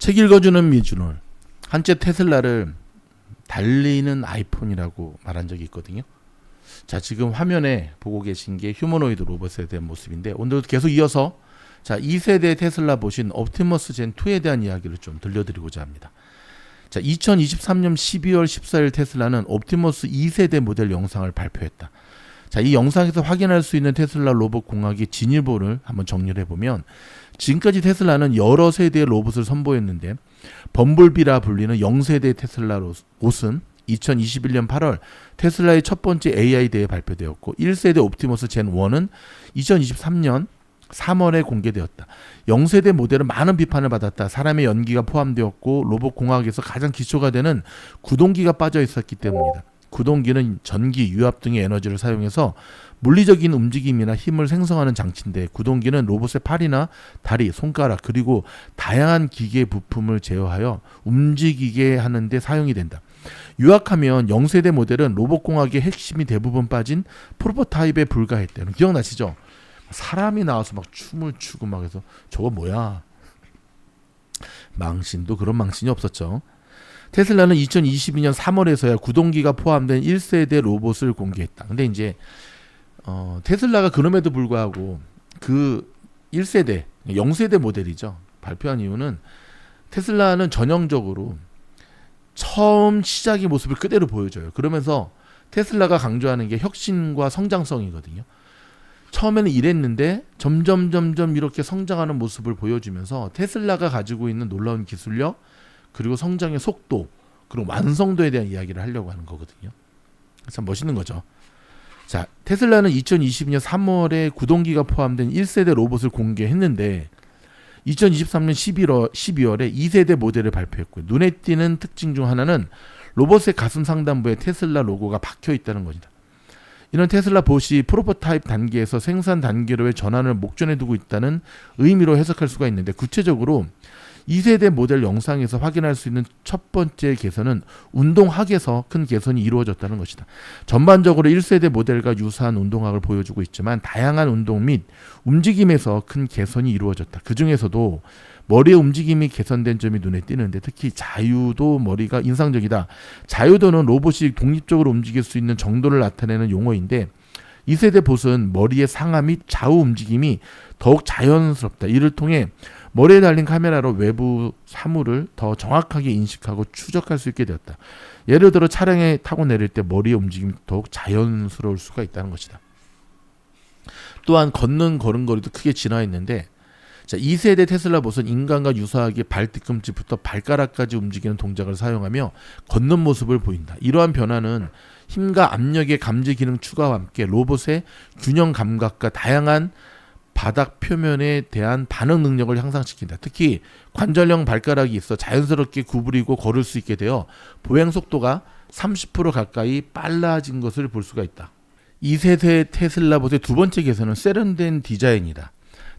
책 읽어주는 미주놀. 한때 테슬라를 달리는 아이폰이라고 말한 적이 있거든요. 자, 지금 화면에 보고 계신 게 휴머노이드 로봇에 대한 모습인데, 오늘도 계속 이어서 2세대 테슬라 보신 옵티머스 젠 2에 대한 이야기를 좀 들려드리고자 합니다. 자, 2023년 12월 14일 테슬라는 옵티머스 2세대 모델 영상을 발표했다. 자, 이 영상에서 확인할 수 있는 테슬라 로봇 공학의 진일보를 한번 정리를 해보면, 지금까지 테슬라는 여러 세대의 로봇을 선보였는데, 범블비라 불리는 0세대 테슬라 로봇은 2021년 8월 테슬라의 첫 번째 AI 대회에 발표되었고, 1세대 옵티머스 젠 1은 2023년 3월에 공개되었다. 0세대 모델은 많은 비판을 받았다. 사람의 연기가 포함되었고 로봇 공학에서 가장 기초가 되는 구동기가 빠져 있었기 때문이다. 구동기는 전기, 유압 등의 에너지를 사용해서 물리적인 움직임이나 힘을 생성하는 장치인데, 구동기는 로봇의 팔이나 다리, 손가락 그리고 다양한 기계 부품을 제어하여 움직이게 하는 데 사용이 된다. 요약하면 0세대 모델은 로봇 공학의 핵심이 대부분 빠진 프로토타입에 불과했대. 기억나시죠? 사람이 나와서 막 춤을 추고 막 해서 저거 뭐야? 망신도 그런 망신이 없었죠. 테슬라는 2022년 3월에서야 구동기가 포함된 1세대 로봇을 공개했다. 근데 이제 테슬라가 그럼에도 불구하고 그 1세대, 0세대 모델이죠. 발표한 이유는 테슬라는 전형적으로 처음 시작의 모습을 그대로 보여줘요. 그러면서 테슬라가 강조하는 게 혁신과 성장성이거든요. 처음에는 이랬는데 점점 이렇게 성장하는 모습을 보여주면서 테슬라가 가지고 있는 놀라운 기술력, 그리고 성장의 속도, 그리고 완성도에 대한 이야기를 하려고 하는 거거든요. 참 멋있는 거죠. 자, 테슬라는 2022년 3월에 구동기가 포함된 1세대 로봇을 공개했는데, 2023년 12월에 2세대 모델을 발표했고요. 눈에 띄는 특징 중 하나는 로봇의 가슴 상단부에 테슬라 로고가 박혀 있다는 겁니다. 이런 테슬라 봇이 프로토타입 단계에서 생산 단계로의 전환을 목전에 두고 있다는 의미로 해석할 수가 있는데, 구체적으로 2세대 모델 영상에서 확인할 수 있는 첫 번째 개선은 운동학에서 큰 개선이 이루어졌다는 것이다. 전반적으로 1세대 모델과 유사한 운동학을 보여주고 있지만 다양한 운동 및 움직임에서 큰 개선이 이루어졌다. 그 중에서도 머리의 움직임이 개선된 점이 눈에 띄는데, 특히 자유도 머리가 인상적이다. 자유도는 로봇이 독립적으로 움직일 수 있는 정도를 나타내는 용어인데, 2세대 봇은 머리의 상하 및 좌우 움직임이 더욱 자연스럽다. 이를 통해 머리에 달린 카메라로 외부 사물을 더 정확하게 인식하고 추적할 수 있게 되었다. 예를 들어 차량에 타고 내릴 때 머리의 움직임이 더욱 자연스러울 수가 있다는 것이다. 또한 걷는 걸음걸이도 크게 진화했는데, 자, 2세대 테슬라 봇은 인간과 유사하게 발뒤꿈치부터 발가락까지 움직이는 동작을 사용하며 걷는 모습을 보인다. 이러한 변화는 힘과 압력의 감지 기능 추가와 함께 로봇의 균형 감각과 다양한 바닥 표면에 대한 반응 능력을 향상시킨다. 특히 관절형 발가락이 있어 자연스럽게 구부리고 걸을 수 있게 되어 보행 속도가 30% 가까이 빨라진 것을 볼 수가 있다. 2세대 테슬라 봇의 두 번째 개선은 세련된 디자인이다.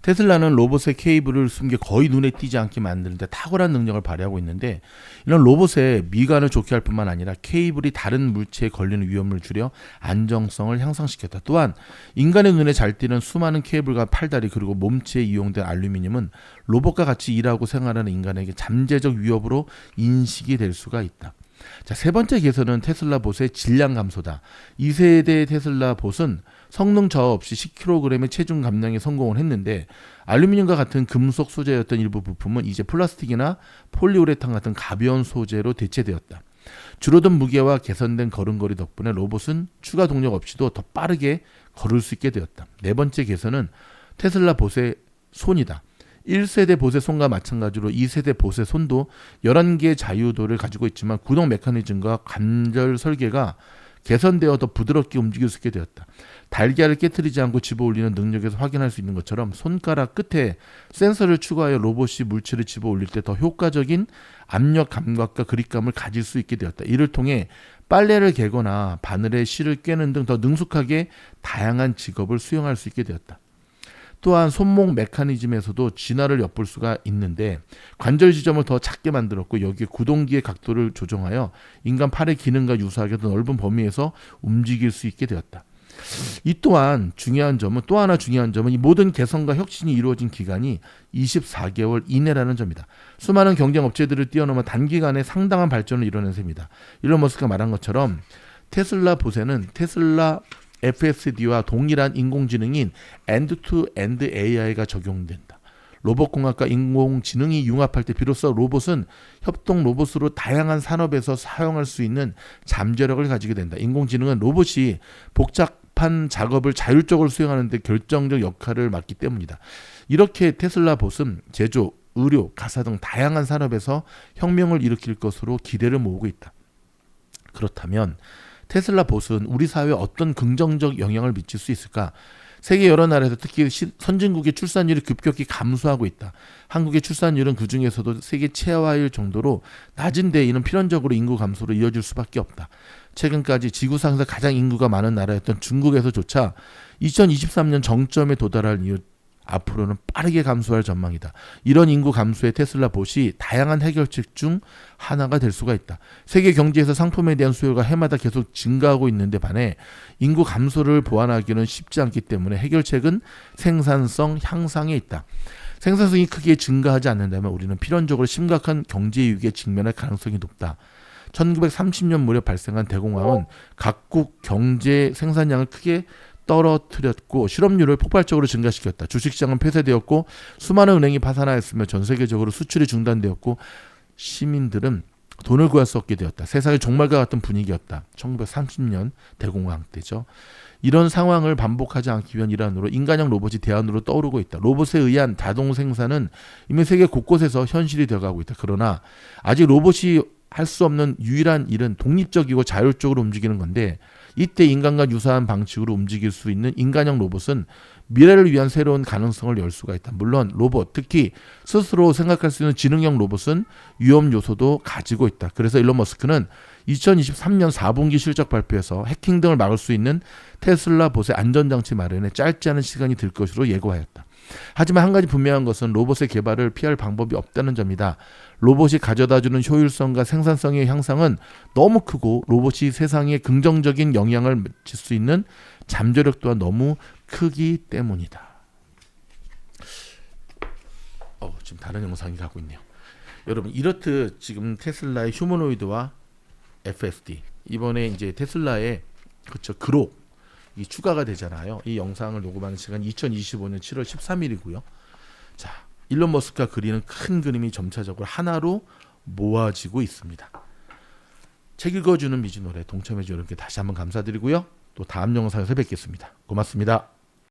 테슬라는 로봇의 케이블을 숨겨 거의 눈에 띄지 않게 만드는데 탁월한 능력을 발휘하고 있는데, 이런 로봇의 미관을 좋게 할 뿐만 아니라 케이블이 다른 물체에 걸리는 위험을 줄여 안정성을 향상시켰다. 또한 인간의 눈에 잘 띄는 수많은 케이블과 팔다리 그리고 몸체에 이용된 알루미늄은 로봇과 같이 일하고 생활하는 인간에게 잠재적 위협으로 인식이 될 수가 있다. 자, 세 번째 개선은 테슬라 봇의 질량 감소다. 2세대 테슬라 봇은 성능 저하 없이 10kg의 체중 감량에 성공을 했는데, 알루미늄과 같은 금속 소재였던 일부 부품은 이제 플라스틱이나 폴리우레탄 같은 가벼운 소재로 대체되었다. 줄어든 무게와 개선된 걸음걸이 덕분에 로봇은 추가 동력 없이도 더 빠르게 걸을 수 있게 되었다. 네 번째 개선은 테슬라 봇의 손이다. 1세대 봇의 손과 마찬가지로 2세대 봇의 손도 11개의 자유도를 가지고 있지만 구동 메커니즘과 관절 설계가 개선되어 더 부드럽게 움직일 수 있게 되었다. 달걀을 깨트리지 않고 집어올리는 능력에서 확인할 수 있는 것처럼 손가락 끝에 센서를 추가하여 로봇이 물체를 집어올릴 때 더 효과적인 압력 감각과 그립감을 가질 수 있게 되었다. 이를 통해 빨래를 개거나 바늘에 실을 꿰는 등 더 능숙하게 다양한 직업을 수행할 수 있게 되었다. 또한 손목 메커니즘에서도 진화를 엿볼 수가 있는데, 관절 지점을 더 작게 만들었고 여기에 구동기의 각도를 조정하여 인간 팔의 기능과 유사하게 더 넓은 범위에서 움직일 수 있게 되었다. 이 또한 중요한 점은 또 하나 중요한 점은 이 모든 개선과 혁신이 이루어진 기간이 24개월 이내라는 점이다. 수많은 경쟁 업체들을 뛰어넘어 단기간에 상당한 발전을 이뤄낸 셈이다. 일론 머스크가 말한 것처럼 테슬라 보세는 테슬라 FSD와 동일한 인공지능인 엔드-투-엔드 AI가 적용된다. 로봇공학과 인공지능이 융합할 때 비로소 로봇은 협동 로봇으로 다양한 산업에서 사용할 수 있는 잠재력을 가지게 된다. 인공지능은 로봇이 복잡한 작업을 자율적으로 수행하는 데 결정적 역할을 맡기 때문이다. 이렇게 테슬라 봇은 제조, 의료, 가사 등 다양한 산업에서 혁명을 일으킬 것으로 기대를 모으고 있다. 그렇다면 테슬라 봇은 우리 사회에 어떤 긍정적 영향을 미칠 수 있을까? 세계 여러 나라에서 특히 선진국의 출산율이 급격히 감소하고 있다. 한국의 출산율은 그 중에서도 세계 최하일 정도로 낮은데 이는 필연적으로 인구 감소로 이어질 수밖에 없다. 최근까지 지구상에서 가장 인구가 많은 나라였던 중국에서조차 2023년 정점에 도달할 이후 앞으로는 빠르게 감소할 전망이다. 이런 인구 감소에 테슬라 봇이 다양한 해결책 중 하나가 될 수가 있다. 세계 경제에서 상품에 대한 수요가 해마다 계속 증가하고 있는데 반해 인구 감소를 보완하기는 쉽지 않기 때문에 해결책은 생산성 향상에 있다. 생산성이 크게 증가하지 않는다면 우리는 필연적으로 심각한 경제 위기에 직면할 가능성이 높다. 1930년 무렵 발생한 대공황은 각국 경제 생산량을 크게 떨어뜨렸고 실업률을 폭발적으로 증가시켰다. 주식시장은 폐쇄되었고 수많은 은행이 파산하였으며 전 세계적으로 수출이 중단되었고 시민들은 돈을 구할 수 없게 되었다. 세상의 종말과 같은 분위기였다. 1930년 대공황 때죠. 이런 상황을 반복하지 않기 위한 일환으로 인간형 로봇이 대안으로 떠오르고 있다. 로봇에 의한 자동 생산은 이미 세계 곳곳에서 현실이 되어가고 있다. 그러나 아직 로봇이 할 수 없는 유일한 일은 독립적이고 자율적으로 움직이는 건데 이때 인간과 유사한 방식으로 움직일 수 있는 인간형 로봇은 미래를 위한 새로운 가능성을 열 수가 있다. 물론 로봇, 특히 스스로 생각할 수 있는 지능형 로봇은 위험 요소도 가지고 있다. 그래서 일론 머스크는 2023년 4분기 실적 발표에서 해킹 등을 막을 수 있는 테슬라 봇의 안전장치 마련에 짧지 않은 시간이 들 것으로 예고하였다. 하지만 한 가지 분명한 것은 로봇의 개발을 피할 방법이 없다는 점이다. 로봇이 가져다주는 효율성과 생산성의 향상은 너무 크고 로봇이 세상에 긍정적인 영향을 미칠 수 있는 잠재력 또한 너무 크기 때문이다. 지금 다른 영상이 가고 있네요. 여러분 이렇듯 지금 테슬라의 휴머노이드와 FSD 이번에 이제 테슬라의 그록 이 추가가 되잖아요. 이 영상을 녹음하는 시간 2025년 7월 13일이고요. 자, 일론 머스크가 그리는 큰 그림이 점차적으로 하나로 모아지고 있습니다. 책 읽어주는 미지 노래 동참해주신 여러분께 다시 한번 감사드리고요. 또 다음 영상에서 뵙겠습니다. 고맙습니다.